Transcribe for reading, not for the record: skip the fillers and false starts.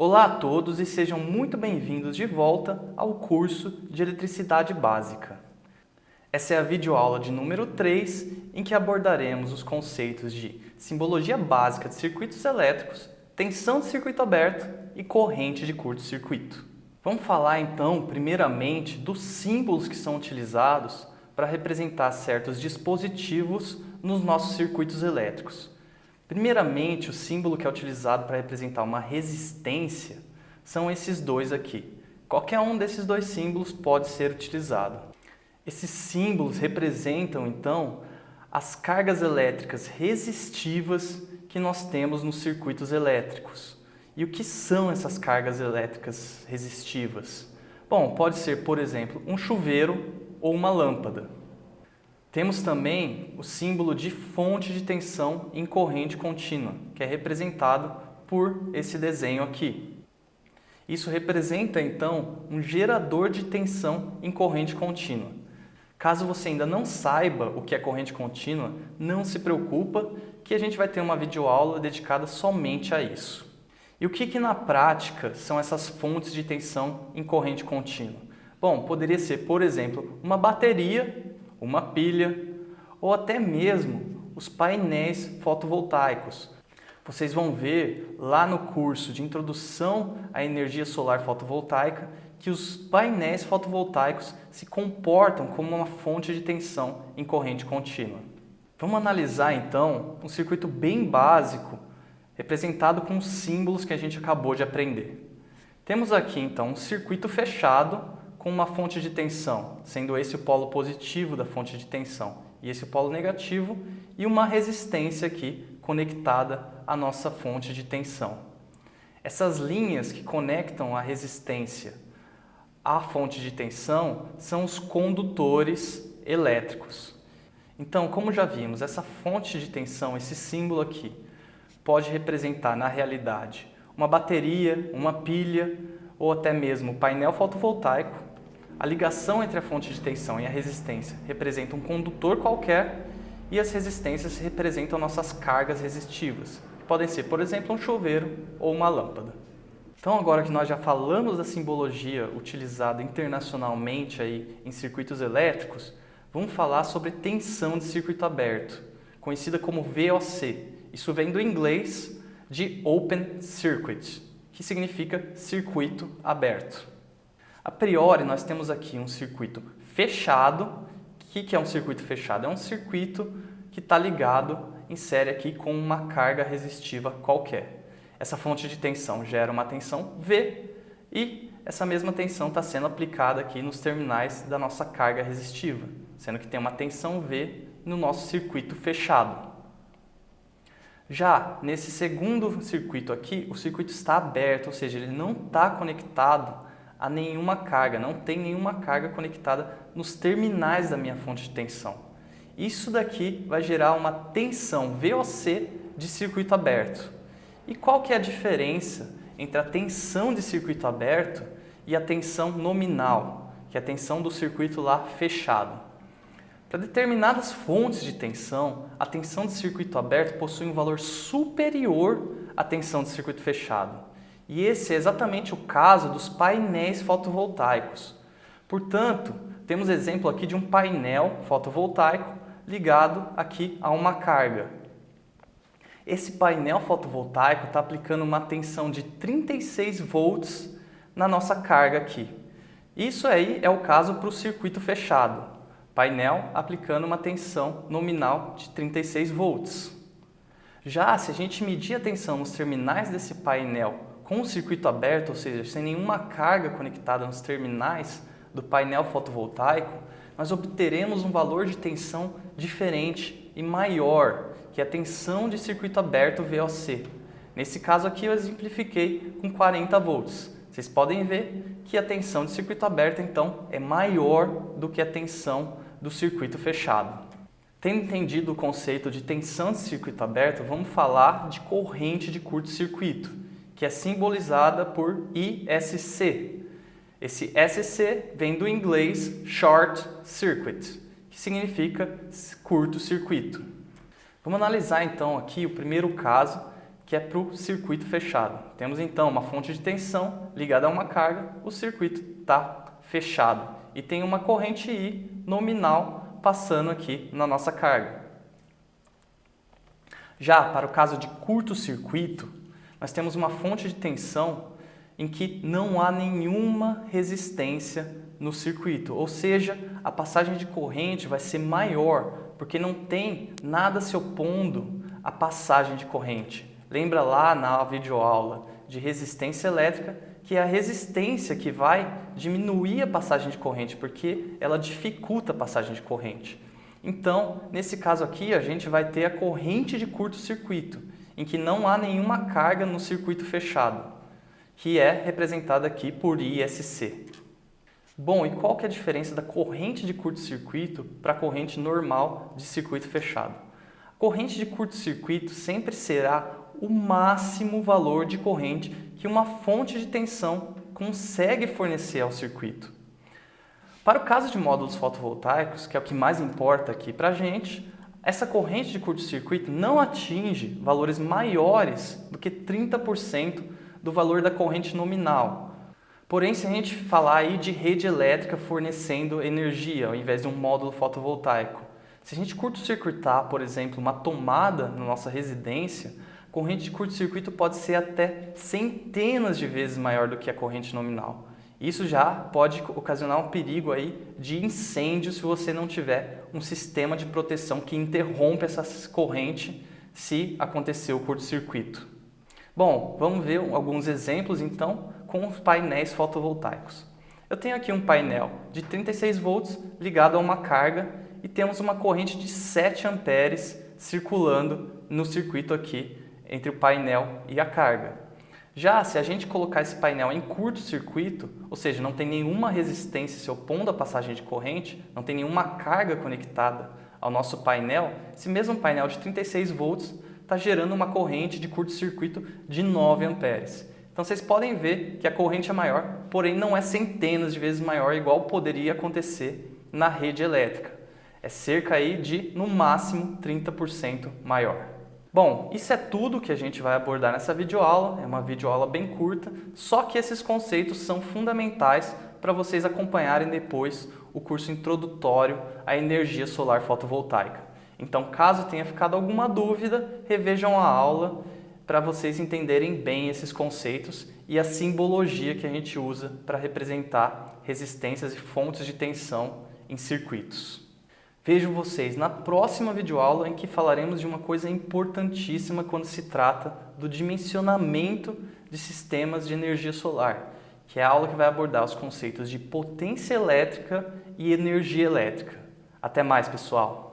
Olá a todos e sejam muito bem-vindos de volta ao curso de Eletricidade Básica. Essa é a videoaula de número 3, em que abordaremos os conceitos de simbologia básica de circuitos elétricos, tensão de circuito aberto e corrente de curto-circuito. Vamos falar então, primeiramente, dos símbolos que são utilizados para representar certos dispositivos nos nossos circuitos elétricos. Primeiramente, o símbolo que é utilizado para representar uma resistência são esses dois aqui. Qualquer um desses dois símbolos pode ser utilizado. Esses símbolos representam, então, as cargas elétricas resistivas que nós temos nos circuitos elétricos. E o que são essas cargas elétricas resistivas? Bom, pode ser, por exemplo, um chuveiro ou uma lâmpada. Temos também o símbolo de fonte de tensão em corrente contínua, que é representado por esse desenho aqui. Isso representa, então, um gerador de tensão em corrente contínua. Caso você ainda não saiba o que é corrente contínua, não se preocupa, que a gente vai ter uma videoaula dedicada somente a isso. E o que na prática são essas fontes de tensão em corrente contínua? Bom, poderia ser, por exemplo, uma bateria, uma pilha ou até mesmo os painéis fotovoltaicos. Vocês vão ver lá no curso de Introdução à Energia Solar Fotovoltaica que os painéis fotovoltaicos se comportam como uma fonte de tensão em corrente contínua. Vamos analisar então um circuito bem básico representado com os símbolos que a gente acabou de aprender. Temos aqui então um circuito fechado com uma fonte de tensão, sendo esse o polo positivo da fonte de tensão e esse o polo negativo, e uma resistência aqui conectada à nossa fonte de tensão. Essas linhas que conectam a resistência à fonte de tensão são os condutores elétricos. Então, como já vimos, essa fonte de tensão, esse símbolo aqui, pode representar na realidade uma bateria, uma pilha ou até mesmo um painel fotovoltaico. A ligação entre a fonte de tensão e a resistência representa um condutor qualquer e as resistências representam nossas cargas resistivas, que podem ser, por exemplo, um chuveiro ou uma lâmpada. Então, agora que nós já falamos da simbologia utilizada internacionalmente aí em circuitos elétricos, vamos falar sobre tensão de circuito aberto, conhecida como VOC. Isso vem do inglês de Open Circuit, que significa circuito aberto. A priori, nós temos aqui um circuito fechado. O que é um circuito fechado? É um circuito que está ligado em série aqui com uma carga resistiva qualquer. Essa fonte de tensão gera uma tensão V e essa mesma tensão está sendo aplicada aqui nos terminais da nossa carga resistiva, sendo que tem uma tensão V no nosso circuito fechado. Já nesse segundo circuito aqui, o circuito está aberto, ou seja, ele não está conectado a nenhuma carga, não tem nenhuma carga conectada nos terminais da minha fonte de tensão. Isso daqui vai gerar uma tensão VOC de circuito aberto. E qual que é a diferença entre a tensão de circuito aberto e a tensão nominal, que é a tensão do circuito lá fechado? Para determinadas fontes de tensão, a tensão de circuito aberto possui um valor superior à tensão de circuito fechado. E esse é exatamente o caso dos painéis fotovoltaicos. Portanto, temos exemplo aqui de um painel fotovoltaico ligado aqui a uma carga. Esse painel fotovoltaico está aplicando uma tensão de 36 volts na nossa carga aqui. Isso aí é o caso para o circuito fechado. Painel aplicando uma tensão nominal de 36 volts. Já se a gente medir a tensão nos terminais desse painel com o circuito aberto, ou seja, sem nenhuma carga conectada nos terminais do painel fotovoltaico, nós obteremos um valor de tensão diferente e maior, que é a tensão de circuito aberto VOC. Nesse caso aqui eu exemplifiquei com 40 volts. Vocês podem ver que a tensão de circuito aberto, então, é maior do que a tensão do circuito fechado. Tendo entendido o conceito de tensão de circuito aberto, vamos falar de corrente de curto-circuito, que é simbolizada por ISC. Esse SC vem do inglês Short Circuit, que significa curto-circuito. Vamos analisar então aqui o primeiro caso, que é para o circuito fechado. Temos então uma fonte de tensão ligada a uma carga, o circuito está fechado e tem uma corrente I nominal passando aqui na nossa carga. Já para o caso de curto-circuito, nós temos uma fonte de tensão em que não há nenhuma resistência no circuito, ou seja, a passagem de corrente vai ser maior, porque não tem nada se opondo à passagem de corrente. Lembra lá na videoaula de resistência elétrica, que é a resistência que vai diminuir a passagem de corrente, porque ela dificulta a passagem de corrente. Então, nesse caso aqui, a gente vai ter a corrente de curto-circuito, em que não há nenhuma carga no circuito fechado, que é representada aqui por ISC. Bom, e qual que é a diferença da corrente de curto-circuito para a corrente normal de circuito fechado? A corrente de curto-circuito sempre será o máximo valor de corrente que uma fonte de tensão consegue fornecer ao circuito. Para o caso de módulos fotovoltaicos, que é o que mais importa aqui para a gente, essa corrente de curto-circuito não atinge valores maiores do que 30% do valor da corrente nominal. Porém, se a gente falar aí de rede elétrica fornecendo energia ao invés de um módulo fotovoltaico, se a gente curto-circuitar, por exemplo, uma tomada na nossa residência, a corrente de curto-circuito pode ser até centenas de vezes maior do que a corrente nominal. Isso já pode ocasionar um perigo aí de incêndio se você não tiver um sistema de proteção que interrompa essa corrente se acontecer o curto-circuito. Bom, vamos ver alguns exemplos então com os painéis fotovoltaicos. Eu tenho aqui um painel de 36 volts ligado a uma carga e temos uma corrente de 7 amperes circulando no circuito aqui entre o painel e a carga. Já se a gente colocar esse painel em curto-circuito, ou seja, não tem nenhuma resistência se opondo à passagem de corrente, não tem nenhuma carga conectada ao nosso painel, esse mesmo painel de 36 volts está gerando uma corrente de curto-circuito de 9 amperes. Então vocês podem ver que a corrente é maior, porém não é centenas de vezes maior, igual poderia acontecer na rede elétrica. É cerca aí de, no máximo, 30% maior. Bom, isso é tudo que a gente vai abordar nessa videoaula, é uma videoaula bem curta, só que esses conceitos são fundamentais para vocês acompanharem depois o curso introdutório à energia solar fotovoltaica. Então, caso tenha ficado alguma dúvida, revejam a aula para vocês entenderem bem esses conceitos e a simbologia que a gente usa para representar resistências e fontes de tensão em circuitos. Vejo vocês na próxima videoaula em que falaremos de uma coisa importantíssima quando se trata do dimensionamento de sistemas de energia solar, que é a aula que vai abordar os conceitos de potência elétrica e energia elétrica. Até mais, pessoal!